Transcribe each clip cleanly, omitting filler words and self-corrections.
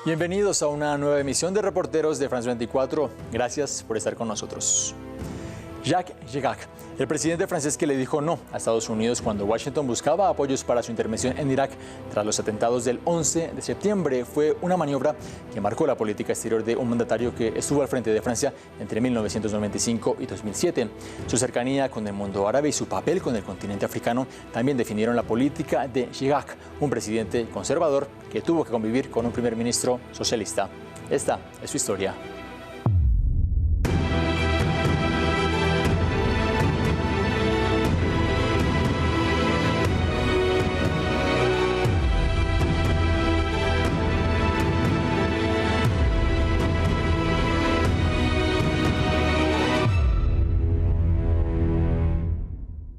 Bienvenidos a una nueva emisión de Reporteros de France 24. Gracias por estar con nosotros. Jacques Chirac, el presidente francés que le dijo no a Estados Unidos cuando Washington buscaba apoyos para su intervención en Irak tras los atentados del 11 de septiembre, fue una maniobra que marcó la política exterior de un mandatario que estuvo al frente de Francia entre 1995 y 2007. Su cercanía con el mundo árabe y su papel con el continente africano también definieron la política de Chirac, un presidente conservador que tuvo que convivir con un primer ministro socialista. Esta es su historia.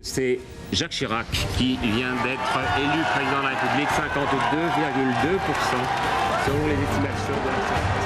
C'est Jacques Chirac qui vient d'être élu président de la République, 52,2% selon les estimations de la société.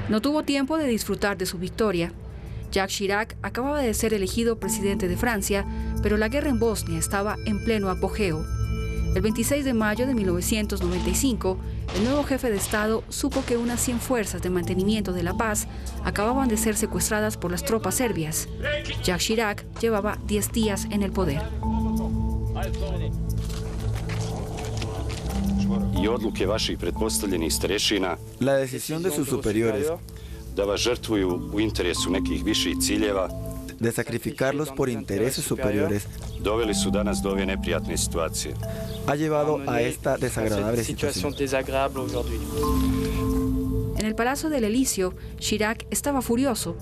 No tuvo tiempo de disfrutar de su victoria. Jacques Chirac acababa de ser elegido presidente de Francia, pero la guerra en Bosnia estaba en pleno apogeo. El 26 de mayo de 1995, el nuevo jefe de Estado supo que unas 100 fuerzas de mantenimiento de la paz acababan de ser secuestradas por las tropas serbias. Jacques Chirac llevaba 10 días en el poder. La decisión de sus superiores de sacrificarlos por intereses superiores ha llevado a esta desagradable situación. En el Palacio del Elíseo, Chirac estaba furioso.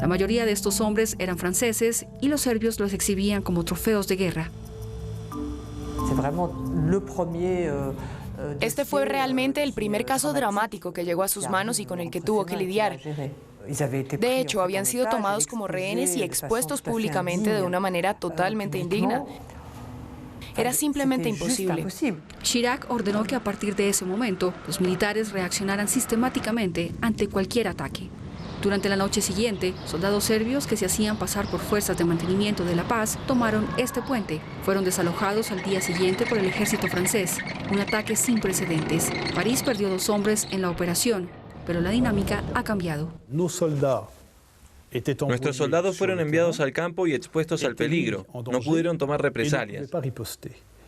La mayoría de estos hombres eran franceses y los serbios los exhibían como trofeos de guerra. Este fue realmente el primer caso dramático que llegó a sus manos y con el que tuvo que lidiar. De hecho, habían sido tomados como rehenes y expuestos públicamente de una manera totalmente indigna. Era simplemente imposible. Chirac ordenó que a partir de ese momento, los militares reaccionaran sistemáticamente ante cualquier ataque. Durante la noche siguiente, soldados serbios que se hacían pasar por fuerzas de mantenimiento de la paz tomaron este puente. Fueron desalojados al día siguiente por el ejército francés. Un ataque sin precedentes. París perdió 2 hombres en la operación, pero la dinámica ha cambiado. Nuestros soldados fueron enviados al campo y expuestos al peligro. No pudieron tomar represalias.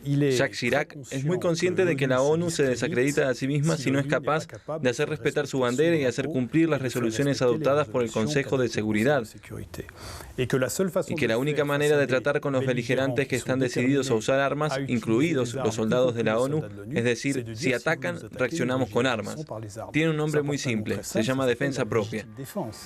Jacques Chirac es muy consciente de que la ONU se desacredita a sí misma si no es capaz de hacer respetar su bandera y hacer cumplir las resoluciones adoptadas por el Consejo de Seguridad. Y que la única manera de tratar con los beligerantes que están decididos a usar armas, incluidos los soldados de la ONU, es decir, si atacan, reaccionamos con armas. Tiene un nombre muy simple, se llama defensa propia.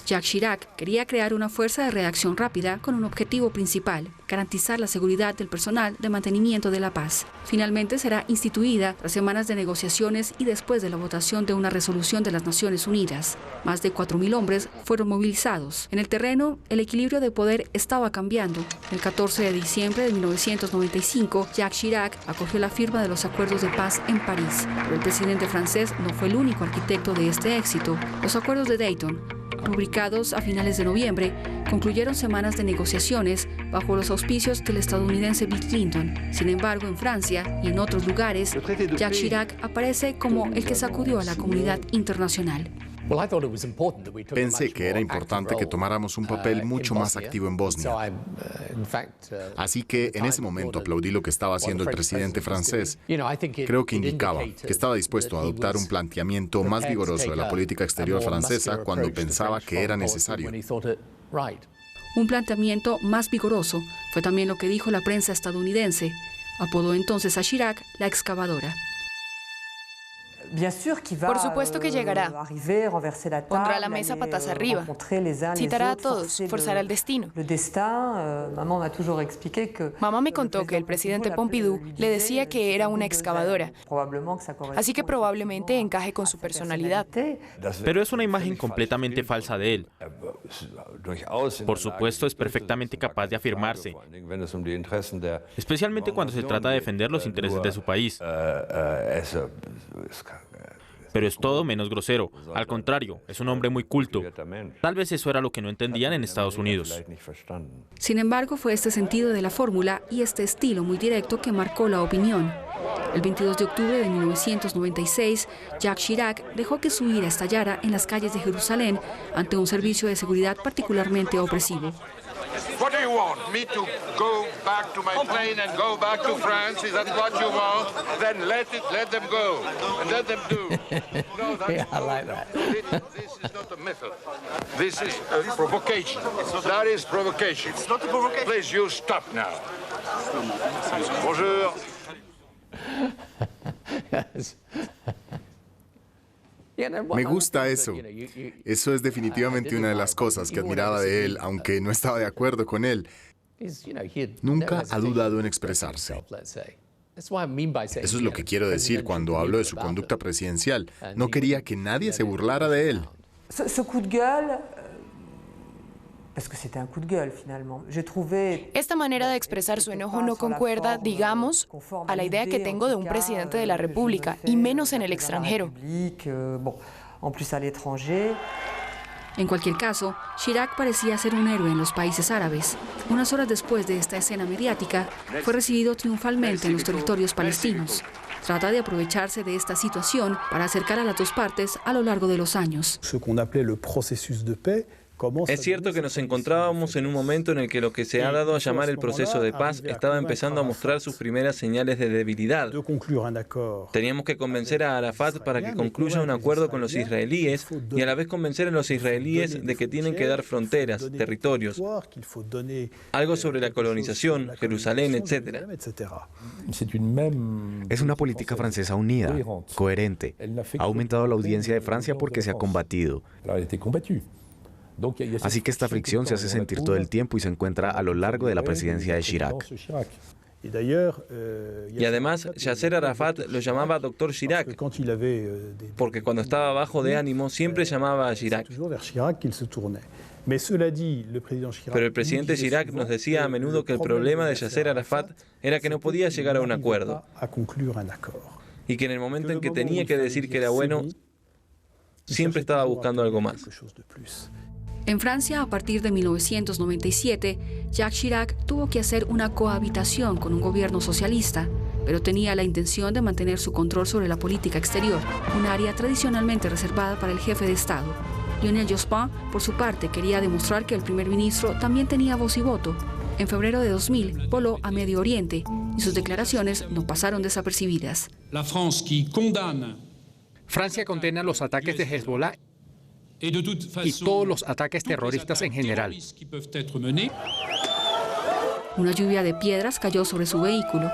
Jacques Chirac quería crear una fuerza de reacción rápida con un objetivo principal: garantizar la seguridad del personal de mantenimiento de la paz. Finalmente será instituida tras semanas de negociaciones y después de la votación de una resolución de las Naciones Unidas. Más de 4.000 hombres fueron movilizados. En el terreno, el equilibrio de poder estaba cambiando. El 14 de diciembre de 1995, Jacques Chirac acogió la firma de los acuerdos de paz en París. Pero el presidente francés no fue el único arquitecto de este éxito. Los acuerdos de Dayton, rubricados a finales de noviembre, concluyeron semanas de negociaciones bajo los auspicios del estadounidense Bill Clinton. Sin embargo, en Francia y en otros lugares, Jacques Chirac aparece como el que sacudió a la comunidad internacional. Pensé que era importante que tomáramos un papel mucho más activo en Bosnia. Así que en ese momento aplaudí lo que estaba haciendo el presidente francés. Creo que indicaba que estaba dispuesto a adoptar un planteamiento más vigoroso de la política exterior francesa cuando pensaba que era necesario. Un planteamiento más vigoroso fue también lo que dijo la prensa estadounidense. Apodó entonces a Chirac la excavadora. Por supuesto que llegará. Pondrá la mesa patas arriba. Citará a todos, forzará el destino. Mamá me contó que el presidente Pompidou le decía que era una excavadora, así que probablemente encaje con su personalidad. Pero es una imagen completamente falsa de él. Por supuesto, es perfectamente capaz de afirmarse, especialmente cuando se trata de defender los intereses de su país. Pero es todo menos grosero. Al contrario, es un hombre muy culto. Tal vez eso era lo que no entendían en Estados Unidos. Sin embargo, fue este sentido de la fórmula y este estilo muy directo que marcó la opinión. El 22 de octubre de 1996, Jacques Chirac dejó que su ira estallara en las calles de Jerusalén ante un servicio de seguridad particularmente opresivo. What do you want? Me to go back to my plane and go back to France? Is that what you want? Then let them go and let them do. No, that's I like that. This is not a method. This is a provocation. That is provocation. It's not a provocation. Please, you stop now. Bonjour. Me gusta eso. Eso es definitivamente una de las cosas que admiraba de él, aunque no estaba de acuerdo con él. Nunca ha dudado en expresarse. Eso es lo que quiero decir cuando hablo de su conducta presidencial. No quería que nadie se burlara de él. Esta manera de expresar su enojo no concuerda, digamos, a la idea que tengo de un presidente de la República, y menos en el extranjero. En cualquier caso, Chirac parecía ser un héroe en los países árabes. Unas horas después de esta escena mediática, fue recibido triunfalmente en los territorios palestinos. Trata de aprovecharse de esta situación para acercar a las dos partes a lo largo de los años. Es cierto que nos encontrábamos en un momento en el que lo que se ha dado a llamar el proceso de paz estaba empezando a mostrar sus primeras señales de debilidad. Teníamos que convencer a Arafat para que concluya un acuerdo con los israelíes y a la vez convencer a los israelíes de que tienen que dar fronteras, territorios, algo sobre la colonización, Jerusalén, etc. Es una política francesa unida, coherente. Ha aumentado la audiencia de Francia porque se ha combatido. Así que esta fricción se hace sentir todo el tiempo y se encuentra a lo largo de la presidencia de Chirac. Y además, Yasser Arafat lo llamaba Dr. Chirac, porque cuando estaba bajo de ánimo siempre llamaba a Chirac. Pero el presidente Chirac nos decía a menudo que el problema de Yasser Arafat era que no podía llegar a un acuerdo, y que en el momento en que tenía que decir que era bueno, siempre estaba buscando algo más. En Francia, a partir de 1997, Jacques Chirac tuvo que hacer una cohabitación con un gobierno socialista, pero tenía la intención de mantener su control sobre la política exterior, un área tradicionalmente reservada para el jefe de Estado. Lionel Jospin, por su parte, quería demostrar que el primer ministro también tenía voz y voto. En febrero de 2000, voló a Medio Oriente y sus declaraciones no pasaron desapercibidas. Francia condena los ataques de Hezbollah y todos los ataques terroristas en general. Una lluvia de piedras cayó sobre su vehículo.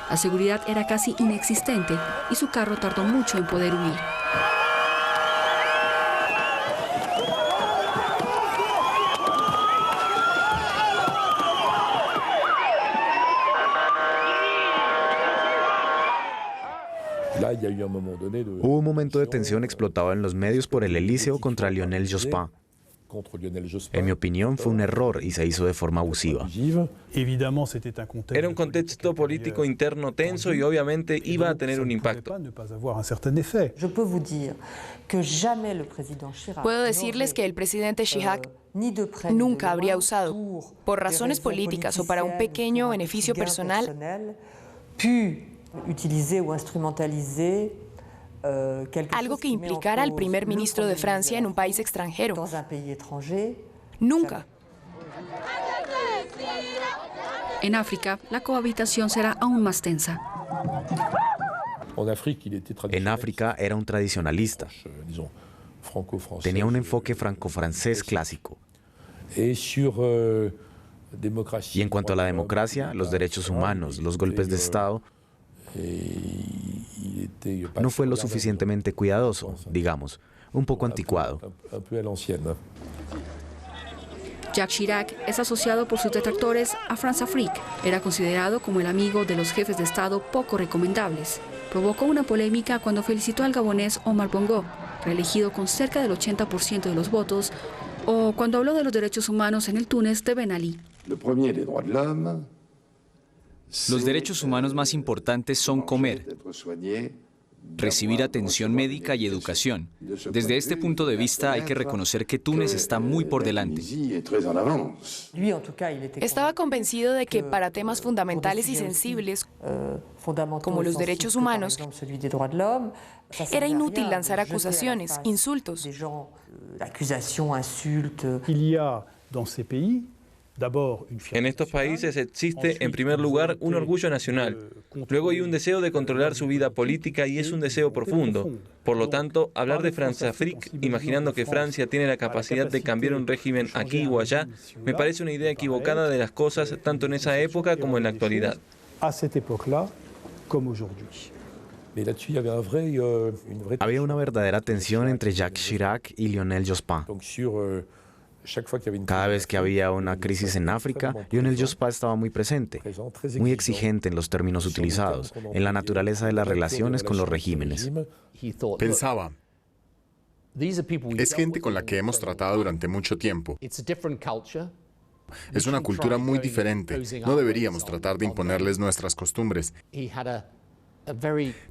La seguridad era casi inexistente y su carro tardó mucho en poder huir. Hubo un momento de tensión explotado en los medios por el Elíseo contra Lionel Jospin. En mi opinión, fue un error y se hizo de forma abusiva. Era un contexto político interno tenso y obviamente iba a tener un impacto. Puedo decirles que el presidente Chirac nunca habría usado, por razones políticas o para un pequeño beneficio personal, algo que implicara al primer ministro de Francia en un país extranjero. Nunca. En África, la cohabitación será aún más tensa. En África era un tradicionalista. Tenía un enfoque franco-francés clásico. Y en cuanto a la democracia, los derechos humanos, los golpes de Estado, No fue lo suficientemente cuidadoso, digamos, un poco anticuado. Jacques Chirac es asociado por sus detractores a François. Era considerado como el amigo de los jefes de Estado poco recomendables. Provocó una polémica cuando felicitó al gabonés Omar Bongo, reelegido con cerca del 80% de los votos, o cuando habló de los derechos humanos en el Túnez de Ben Ali. Los derechos humanos más importantes son comer, recibir atención médica y educación. Desde este punto de vista hay que reconocer que Túnez está muy por delante. Estaba convencido de que para temas fundamentales y sensibles, como los derechos humanos, era inútil lanzar acusaciones, insultos. En estos países existe, en primer lugar, un orgullo nacional. Luego hay un deseo de controlar su vida política y es un deseo profundo. Por lo tanto, hablar de Françafrique, imaginando que Francia tiene la capacidad de cambiar un régimen aquí o allá, me parece una idea equivocada de las cosas tanto en esa época como en la actualidad. Había una verdadera tensión entre Jacques Chirac y Lionel Jospin. Cada vez que había una crisis en África, Lionel Jospin estaba muy presente, muy exigente en los términos utilizados, en la naturaleza de las relaciones con los regímenes. Pensaba, es gente con la que hemos tratado durante mucho tiempo. Es una cultura muy diferente. No deberíamos tratar de imponerles nuestras costumbres.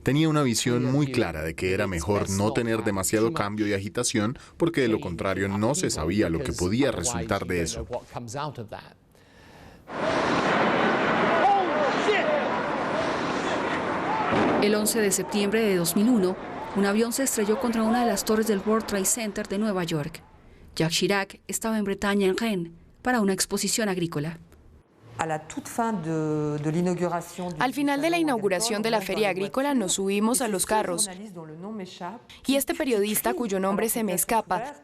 Tenía una visión muy clara de que era mejor no tener demasiado cambio y agitación, porque de lo contrario no se sabía lo que podía resultar de eso. El 11 de septiembre de 2001, un avión se estrelló contra una de las torres del World Trade Center de Nueva York. Jacques Chirac estaba en Bretaña, en Rennes, para una exposición agrícola. Al final de la inauguración de la feria agrícola nos subimos a los carros y este periodista, cuyo nombre se me escapa,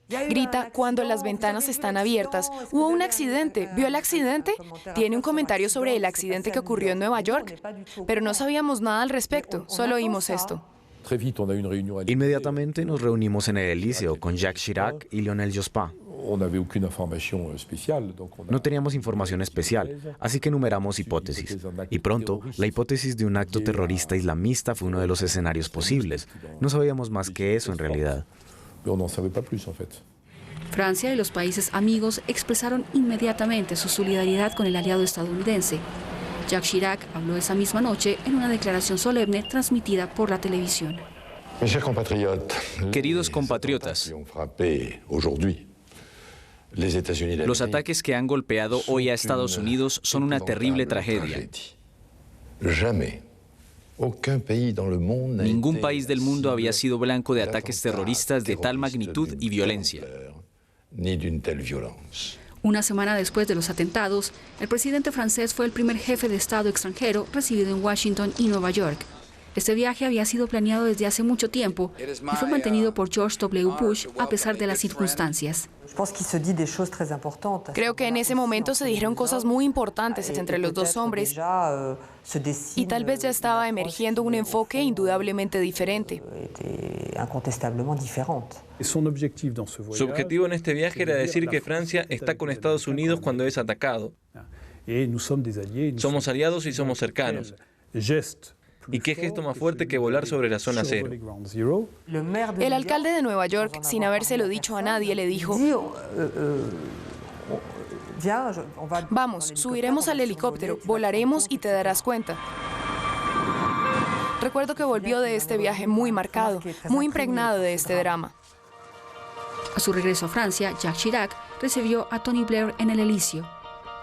grita: cuando las ventanas están abiertas. Hubo un accidente. ¿Vio el accidente? Tiene un comentario sobre el accidente que ocurrió en Nueva York, pero no sabíamos nada al respecto, solo oímos esto. Inmediatamente nos reunimos en el Elíseo con Jacques Chirac y Lionel Jospin. No teníamos información especial, así que enumeramos hipótesis. Y pronto, la hipótesis de un acto terrorista islamista fue uno de los escenarios posibles. No sabíamos más que eso en realidad. Francia y los países amigos expresaron inmediatamente su solidaridad con el aliado estadounidense. Jacques Chirac habló esa misma noche en una declaración solemne transmitida por la televisión. Queridos compatriotas, los ataques que han golpeado hoy a Estados Unidos son una terrible tragedia. Ningún país del mundo había sido blanco de ataques terroristas de tal magnitud y violencia. Una semana después de los atentados, el presidente francés fue el primer jefe de Estado extranjero recibido en Washington y Nueva York. Este viaje había sido planeado desde hace mucho tiempo y fue mantenido por George W. Bush a pesar de las circunstancias. Creo que en ese momento se dijeron cosas muy importantes entre los dos hombres y tal vez ya estaba emergiendo un enfoque indudablemente diferente. Su objetivo en este viaje era decir que Francia está con Estados Unidos cuando es atacado. Somos aliados y somos cercanos. ¿Y qué gesto más fuerte que volar sobre la zona cero? El alcalde de Nueva York, sin habérselo dicho a nadie, le dijo: vamos, subiremos al helicóptero, volaremos y te darás cuenta. Recuerdo que volvió de este viaje muy marcado, muy impregnado de este drama. A su regreso a Francia, Jacques Chirac recibió a Tony Blair en el Elíseo.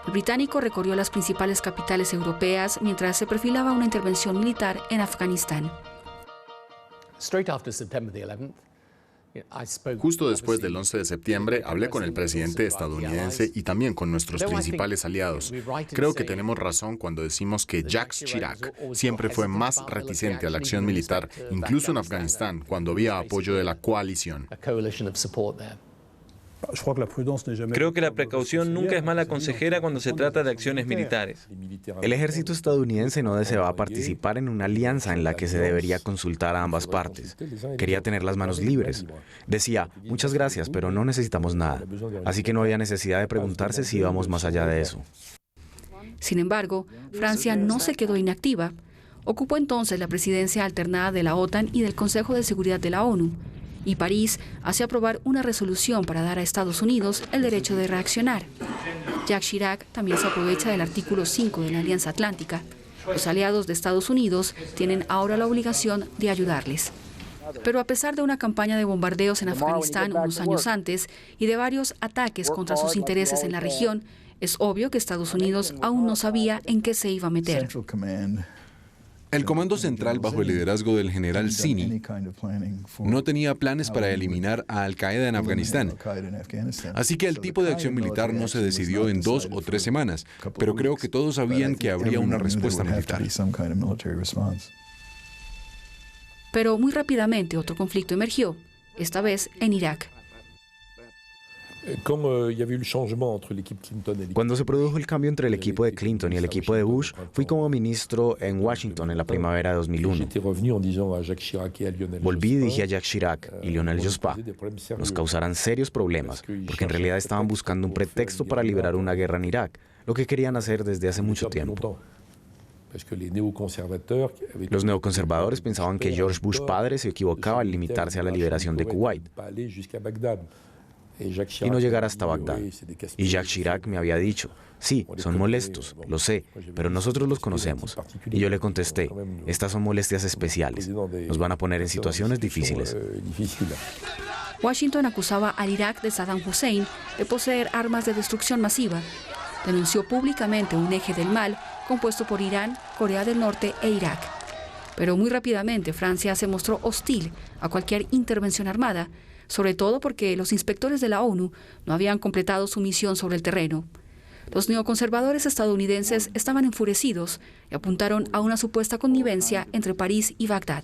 El británico recorrió las principales capitales europeas mientras se perfilaba una intervención militar en Afganistán. Justo después del 11 de septiembre, hablé con el presidente estadounidense y también con nuestros principales aliados. Creo que tenemos razón cuando decimos que Jacques Chirac siempre fue más reticente a la acción militar, incluso en Afganistán, cuando había apoyo de la coalición. Creo que la precaución nunca es mala consejera cuando se trata de acciones militares. El ejército estadounidense no deseaba participar en una alianza en la que se debería consultar a ambas partes. Quería tener las manos libres. Decía, muchas gracias, pero no necesitamos nada. Así que no había necesidad de preguntarse si íbamos más allá de eso. Sin embargo, Francia no se quedó inactiva. Ocupó entonces la presidencia alternada de la OTAN y del Consejo de Seguridad de la ONU. Y París hace aprobar una resolución para dar a Estados Unidos el derecho de reaccionar. Jacques Chirac también se aprovecha del artículo 5 de la Alianza Atlántica. Los aliados de Estados Unidos tienen ahora la obligación de ayudarles. Pero a pesar de una campaña de bombardeos en Afganistán unos años antes y de varios ataques contra sus intereses en la región, es obvio que Estados Unidos aún no sabía en qué se iba a meter. El Comando Central, bajo el liderazgo del general Zinni, no tenía planes para eliminar a Al-Qaeda en Afganistán. Así que el tipo de acción militar no se decidió en 2 o 3 semanas, pero creo que todos sabían que habría una respuesta militar. Pero muy rápidamente otro conflicto emergió, esta vez en Irak. Cuando se produjo el cambio entre el equipo de Clinton y el equipo de Bush, fui como ministro en Washington en la primavera de 2001. Volví y dije a Jacques Chirac y Lionel Jospin, nos causarán serios problemas, porque en realidad estaban buscando un pretexto para librar una guerra en Irak, lo que querían hacer desde hace mucho tiempo. Los neoconservadores pensaban que George Bush padre se equivocaba al limitarse a la liberación de Kuwait y no llegar hasta Bagdad. Y Jacques Chirac me había dicho, sí, son molestos, lo sé, pero nosotros los conocemos. Y yo le contesté, estas son molestias especiales, nos van a poner en situaciones difíciles. Washington acusaba al Irak de Saddam Hussein de poseer armas de destrucción masiva. Denunció públicamente un eje del mal compuesto por Irán, Corea del Norte e Irak. Pero muy rápidamente Francia se mostró hostil a cualquier intervención armada, sobre todo porque los inspectores de la ONU no habían completado su misión sobre el terreno. Los neoconservadores estadounidenses estaban enfurecidos y apuntaron a una supuesta connivencia entre París y Bagdad.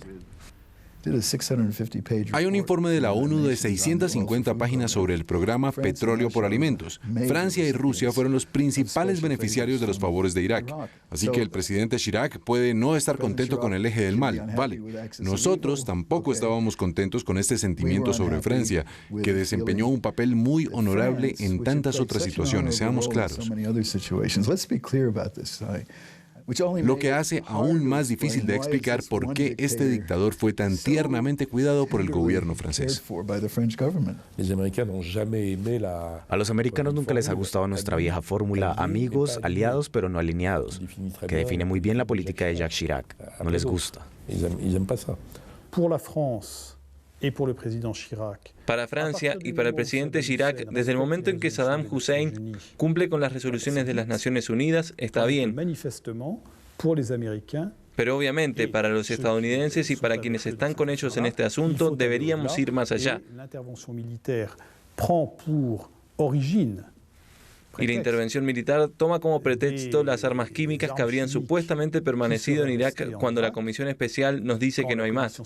Hay un informe de la ONU de 650 páginas sobre el programa Petróleo por Alimentos. Francia y Rusia fueron los principales beneficiarios de los favores de Irak. Así que el presidente Chirac puede no estar contento con el eje del mal, vale. Nosotros tampoco estábamos contentos con este sentimiento sobre Francia, que desempeñó un papel muy honorable en tantas otras situaciones, seamos claros. Lo que hace aún más difícil de explicar por qué este dictador fue tan tiernamente cuidado por el gobierno francés. A los americanos nunca les ha gustado nuestra vieja fórmula, amigos, aliados, pero no alineados, que define muy bien la política de Jacques Chirac. No les gusta. Para Francia y para el presidente Chirac, desde el momento en que Saddam Hussein cumple con las resoluciones de las Naciones Unidas, está bien. Pero obviamente, para los estadounidenses y para quienes están con ellos en este asunto, deberíamos ir más allá. Y la intervención militar toma como pretexto las armas químicas que habrían supuestamente permanecido en Irak cuando la Comisión Especial nos dice que no hay más.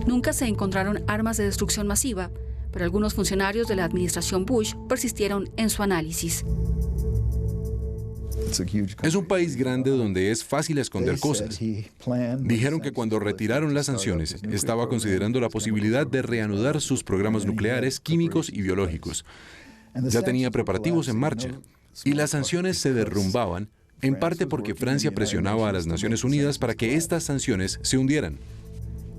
Nunca se encontraron armas de destrucción masiva, pero algunos funcionarios de la administración Bush persistieron en su análisis. Es un país grande donde es fácil esconder cosas. Dijeron que cuando retiraron las sanciones, estaba considerando la posibilidad de reanudar sus programas nucleares, químicos y biológicos. Ya tenía preparativos en marcha. Y las sanciones se derrumbaban, en parte porque Francia presionaba a las Naciones Unidas para que estas sanciones se hundieran.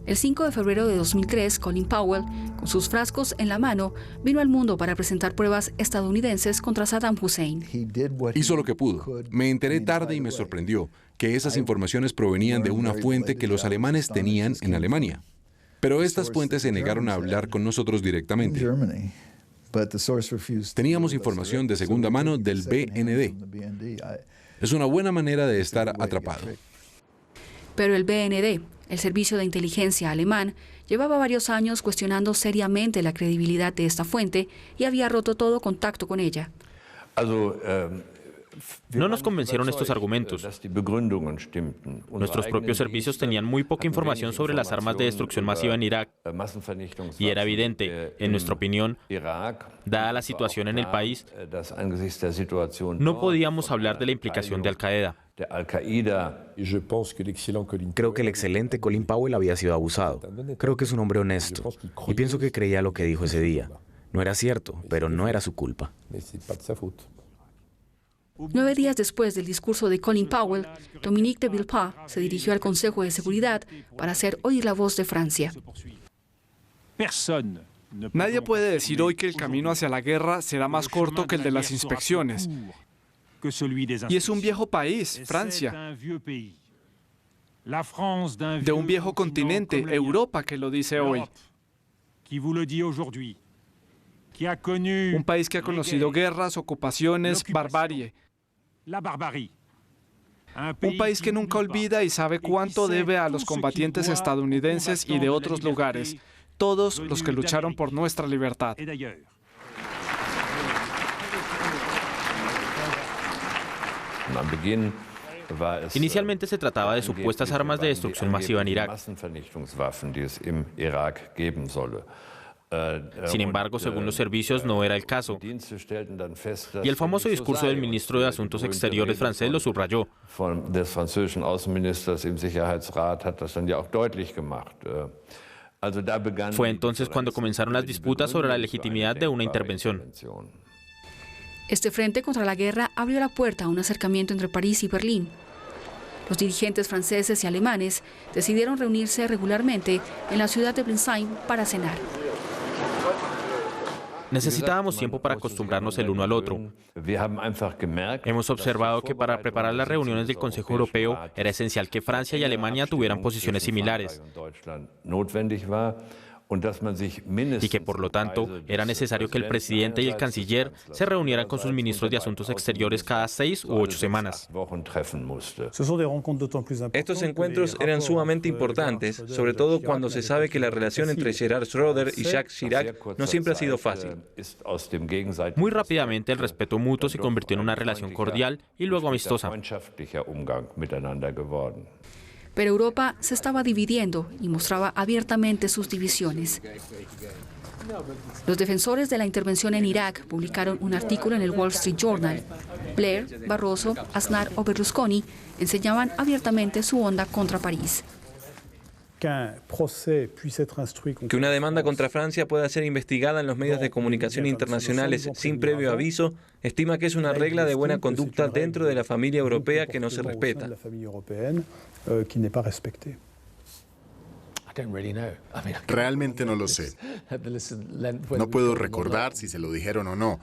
El 5 de febrero de 2003, Colin Powell, con sus frascos en la mano, vino al mundo para presentar pruebas estadounidenses contra Saddam Hussein. Hizo lo que pudo. Me enteré tarde y me sorprendió que esas informaciones provenían de una fuente que los alemanes tenían en Alemania. Pero estas fuentes se negaron a hablar con nosotros directamente. Teníamos información de segunda mano del BND. Es una buena manera de estar atrapado. Pero el BND, el servicio de inteligencia alemán, llevaba varios años cuestionando seriamente la credibilidad de esta fuente y había roto todo contacto con ella. No nos convencieron estos argumentos. Nuestros propios servicios tenían muy poca información sobre las armas de destrucción masiva en Irak y era evidente, en nuestra opinión, dada la situación en el país, no podíamos hablar de la implicación de Al-Qaeda. Creo que el excelente Colin Powell había sido abusado. Creo que es un hombre honesto y pienso que creía lo que dijo ese día. No era cierto, pero no era su culpa. 9 días después del discurso de Colin Powell, Dominique de Villepin se dirigió al Consejo de Seguridad para hacer oír la voz de Francia. Nadie puede decir hoy que el camino hacia la guerra será más corto que el de las inspecciones. Y es un viejo país, Francia. De un viejo continente, Europa, que lo dice hoy. Un país que ha conocido guerras, ocupaciones, barbarie. Un país que nunca olvida y sabe cuánto debe a los combatientes estadounidenses y de otros lugares, todos los que lucharon por nuestra libertad. Inicialmente se trataba de supuestas armas de destrucción masiva en Irak. Sin embargo, según los servicios, no era el caso. Y el famoso discurso del ministro de Asuntos Exteriores francés lo subrayó. Fue entonces cuando comenzaron las disputas sobre la legitimidad de una intervención. Este frente contra la guerra abrió la puerta a un acercamiento entre París y Berlín. Los dirigentes franceses y alemanes decidieron reunirse regularmente en la ciudad de Blenheim para cenar. Necesitábamos tiempo para acostumbrarnos el uno al otro. Hemos observado que para preparar las reuniones del Consejo Europeo era esencial que Francia y Alemania tuvieran posiciones similares y que, por lo tanto, era necesario que el presidente y el canciller se reunieran con sus ministros de Asuntos Exteriores cada 6 u 8 semanas. Estos encuentros eran sumamente importantes, sobre todo cuando se sabe que la relación entre Gerhard Schröder y Jacques Chirac no siempre ha sido fácil. Muy rápidamente el respeto mutuo se convirtió en una relación cordial y luego amistosa. Pero Europa se estaba dividiendo y mostraba abiertamente sus divisiones. Los defensores de la intervención en Irak publicaron un artículo en el Wall Street Journal. Blair, Barroso, Aznar o Berlusconi enseñaban abiertamente su onda contra París. Que una demanda contra Francia pueda ser investigada en los medios de comunicación internacionales sin previo aviso, estima que es una regla de buena conducta dentro de la familia europea que no se respeta. Realmente no lo sé. No puedo recordar si se lo dijeron o no.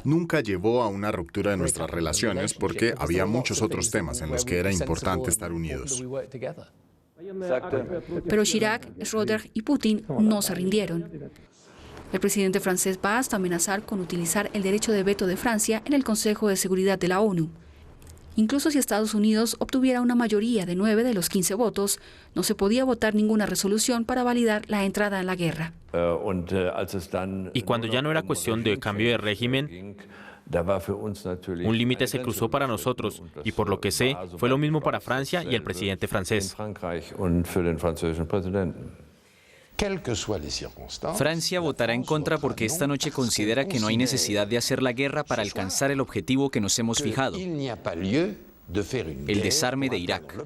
Nunca llevó a una ruptura de nuestras relaciones porque había muchos otros temas en los que era importante estar unidos. Pero Chirac, Schröder y Putin no se rindieron. El presidente francés va hasta amenazar con utilizar el derecho de veto de Francia en el Consejo de Seguridad de la ONU. Incluso si Estados Unidos obtuviera una mayoría de 9 de los 15 votos, no se podía votar ninguna resolución para validar la entrada en la guerra. Y cuando ya no era cuestión de cambio de régimen, un límite se cruzó para nosotros y, por lo que sé, fue lo mismo para Francia y el presidente francés. Francia votará en contra porque esta noche considera que no hay necesidad de hacer la guerra para alcanzar el objetivo que nos hemos fijado, el desarme de Irak.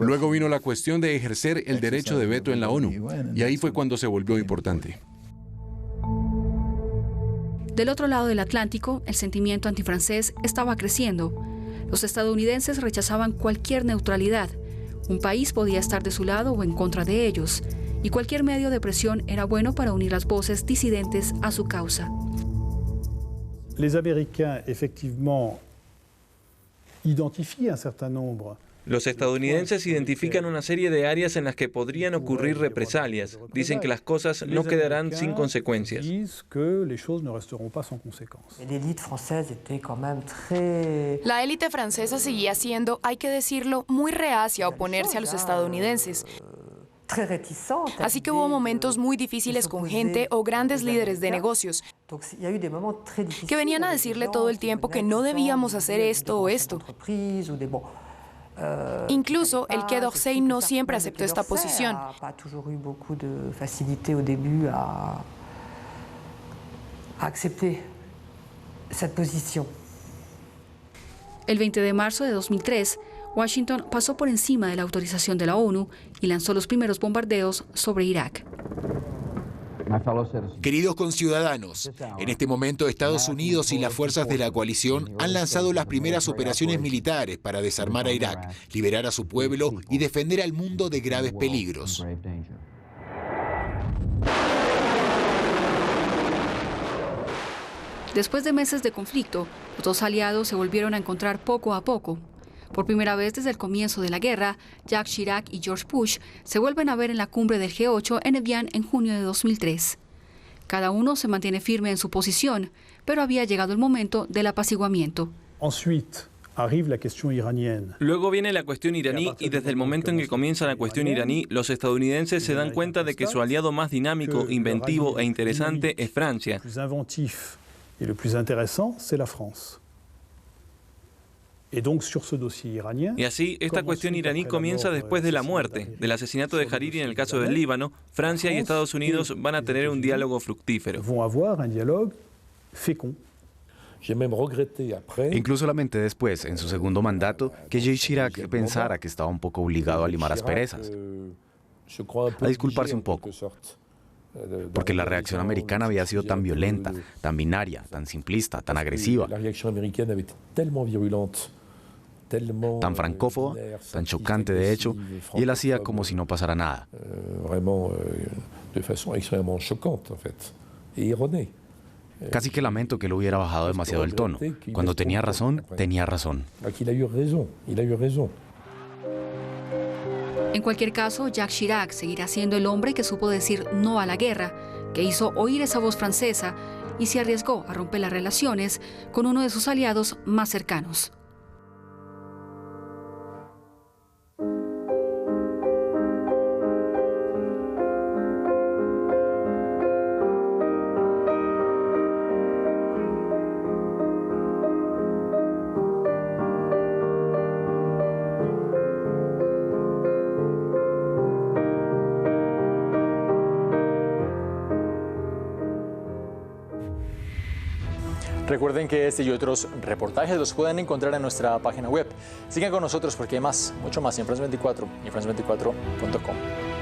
Luego vino la cuestión de ejercer el derecho de veto en la ONU, y ahí fue cuando se volvió importante. Del otro lado del Atlántico, el sentimiento antifrancés estaba creciendo. Los estadounidenses rechazaban cualquier neutralidad. Un país podía estar de su lado o en contra de ellos, y cualquier medio de presión era bueno para unir las voces disidentes a su causa. Los estadounidenses identifican una serie de áreas en las que podrían ocurrir represalias. Dicen que las cosas no quedarán sin consecuencias. La élite francesa seguía siendo, hay que decirlo, muy reacia a oponerse a los estadounidenses. Así que hubo momentos muy difíciles con gente o grandes líderes de negocios que venían a decirle todo el tiempo que no debíamos hacer esto o esto. Incluso el Quai d'Orsay no siempre aceptó esta posición. El 20 de marzo de 2003, Washington pasó por encima de la autorización de la ONU y lanzó los primeros bombardeos sobre Irak. Queridos conciudadanos, en este momento Estados Unidos y las fuerzas de la coalición han lanzado las primeras operaciones militares para desarmar a Irak, liberar a su pueblo y defender al mundo de graves peligros. Después de meses de conflicto, los dos aliados se volvieron a encontrar poco a poco. Por primera vez desde el comienzo de la guerra, Jacques Chirac y George Bush se vuelven a ver en la cumbre del G8 en Evian en junio de 2003. Cada uno se mantiene firme en su posición, pero había llegado el momento del apaciguamiento. Luego viene la cuestión iraní y desde el momento en que comienza la cuestión iraní, los estadounidenses se dan cuenta de que su aliado más dinámico, inventivo e interesante es Francia. Y así, esta cuestión iraní comienza después de la muerte, del asesinato de Hariri en el caso del Líbano. Francia y Estados Unidos van a tener un diálogo fructífero. Incluso lamenté después, en su segundo mandato, que Jacques Chirac pensara que estaba un poco obligado a limar asperezas, a disculparse un poco, porque la reacción americana había sido tan violenta, tan binaria, tan simplista, tan agresiva, tan francófoba, tan chocante de hecho, y él hacía como si no pasara nada. Casi que lamento que él hubiera bajado demasiado el tono. Cuando tenía razón, tenía razón. En cualquier caso, Jacques Chirac seguirá siendo el hombre que supo decir no a la guerra, que hizo oír esa voz francesa y se arriesgó a romper las relaciones con uno de sus aliados más cercanos. Recuerden que este y otros reportajes los pueden encontrar en nuestra página web. Sigan con nosotros porque hay más, mucho más en France 24 y France24.com.